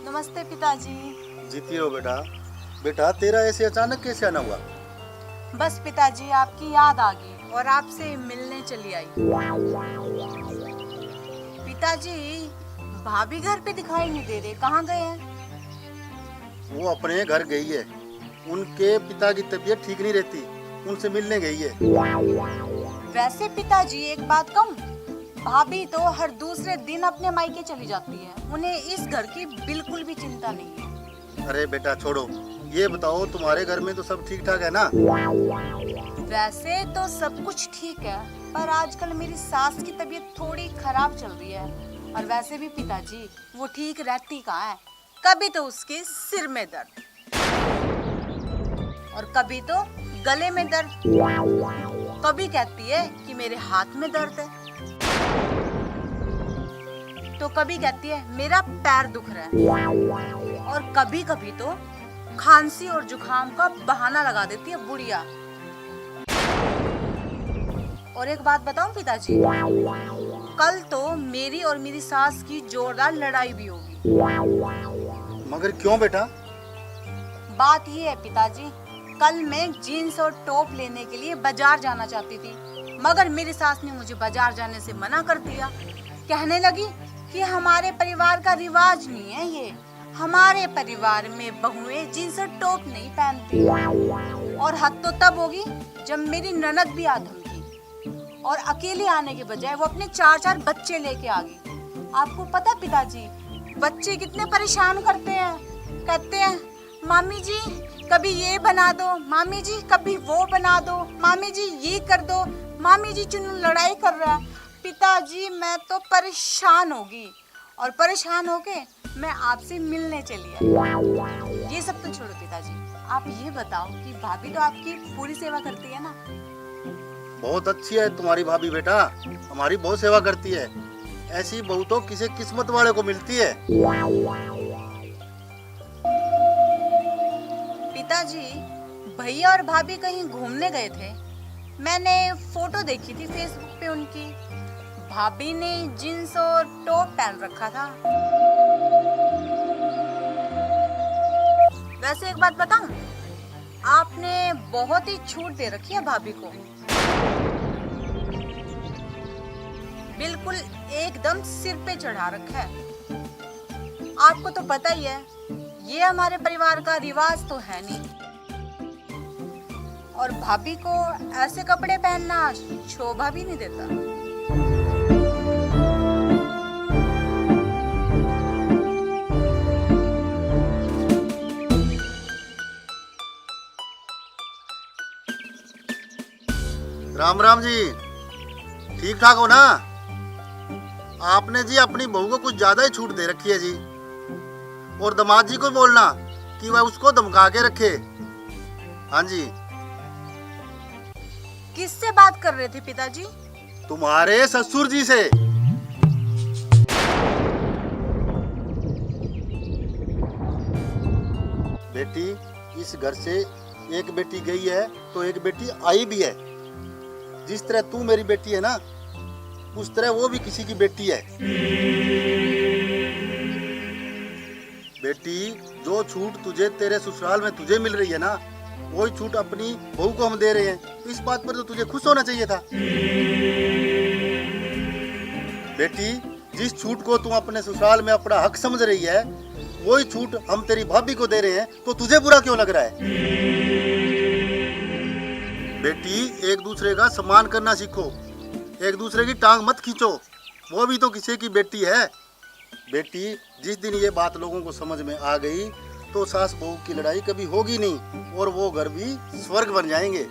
नमस्ते पिताजी। जीती रहो बेटा। बेटा तेरा ऐसे अचानक कैसे आना हुआ? बस पिताजी आपकी याद आ गई और आपसे मिलने चली आई। पिताजी भाभी घर पे दिखाई नहीं दे रहे, कहाँ गए हैं? वो अपने घर गई है। उनके पिता की तबीयत ठीक नहीं रहती, उनसे मिलने गई है। वैसे पिताजी एक बात कहूँ, भाभी तो हर दूसरे दिन अपने मायके चली जाती है, उन्हें इस घर की बिल्कुल भी चिंता नहीं है। अरे बेटा छोड़ो, ये बताओ तुम्हारे घर में तो सब ठीक ठाक है ना? वैसे तो सब कुछ ठीक है, पर आजकल मेरी सास की तबीयत थोड़ी खराब चल रही है। और वैसे भी पिताजी वो ठीक रहती कहाँ है, कभी तो उसके सिर में दर्द और कभी तो गले में दर्द, कभी कहती है कि मेरे हाथ में दर्द है, तो कभी कहती है मेरा पैर दुख रहा है, और कभी कभी तो खांसी और जुकाम का बहाना लगा देती है बुढ़िया। और एक बात बताऊं पिताजी, कल तो मेरी और मेरी सास की जोरदार लड़ाई भी होगी। मगर क्यों बेटा? बात ये है पिताजी, कल मैं जीन्स और टॉप लेने के लिए बाजार जाना चाहती थी, मगर मेरी सास ने मुझे बाजार जाने से मना कर दिया। कहने लगी कि हमारे परिवार का रिवाज नहीं है ये, हमारे परिवार में बहुएं जीन्स और टॉप नहीं पहनती। और हद तो तब होगी जब मेरी ननद भी आ धमकी, और अकेले आने के बजाय वो अपने 4-4 बच्चे लेके आ गई। आपको पता पिताजी बच्चे कितने परेशान करते हैं, कहते हैं मामी जी कभी ये बना दो, मामी जी कभी वो बना दो, मामी जी ये कर दो, मामी जी चुन्नू लड़ाई कर रहा है। पिताजी मैं तो परेशान होगी, और परेशान होके मैं आपसे मिलने चली आई। ये सब तो छोड़ो पिताजी, आप ये बताओ कि भाभी तो आपकी पूरी सेवा करती है ना? बहुत अच्छी है तुम्हारी भाभी बेटा, हमारी बहुत सेवा करती है। ऐसी बहू तो किसी किस्मत वाले को मिलती है। पिताजी भैया और भाभी कहीं घूमने गए थे, मैंने फोटो देखी थी फेसबुक पे उनकी। भाभी ने जींस और टॉप पहन रखा था। वैसे एक बात बताऊं, आपने बहुत ही छूट दे रखी है भाभी को, बिल्कुल एकदम सिर पे चढ़ा रखा है। आपको तो पता ही है ये हमारे परिवार का रिवाज तो है नहीं, और भाभी को ऐसे कपड़े पहनना शोभा भी नहीं देता। राम राम जी, ठीक ठाक हो ना? आपने जी अपनी बहू को कुछ ज्यादा ही छूट दे रखी है जी। और दामाद जी को बोलना कि वह उसको धमका के रखे। हाँ जी। किससे बात कर रहे थे पिताजी? तुम्हारे ससुर जी से। बेटी इस घर से एक बेटी गई है तो एक बेटी आई भी है। जिस तरह तू मेरी बेटी है ना, उस तरह वो भी किसी की बेटी है। बेटी जो छूट तुझे तेरे ससुराल में तुझे मिल रही है ना, वही छूट अपनी बहू को हम दे रहे हैं, तो इस बात पर तो तुझे खुश होना चाहिए था। बेटी जिस छूट को तुम अपने ससुराल में अपना हक समझ रही है, वही छूट हम तेरी भाभी को दे रहे हैं, तो तुझे बुरा क्यों लग रहा है? बेटी एक दूसरे का सम्मान करना सीखो, एक दूसरे की टांग मत खींचो, वो भी तो किसी की बेटी है। बेटी जिस दिन ये बात लोगों को समझ में आ गई तो सास बहू की लड़ाई कभी होगी नहीं, और वो घर भी स्वर्ग बन जाएंगे।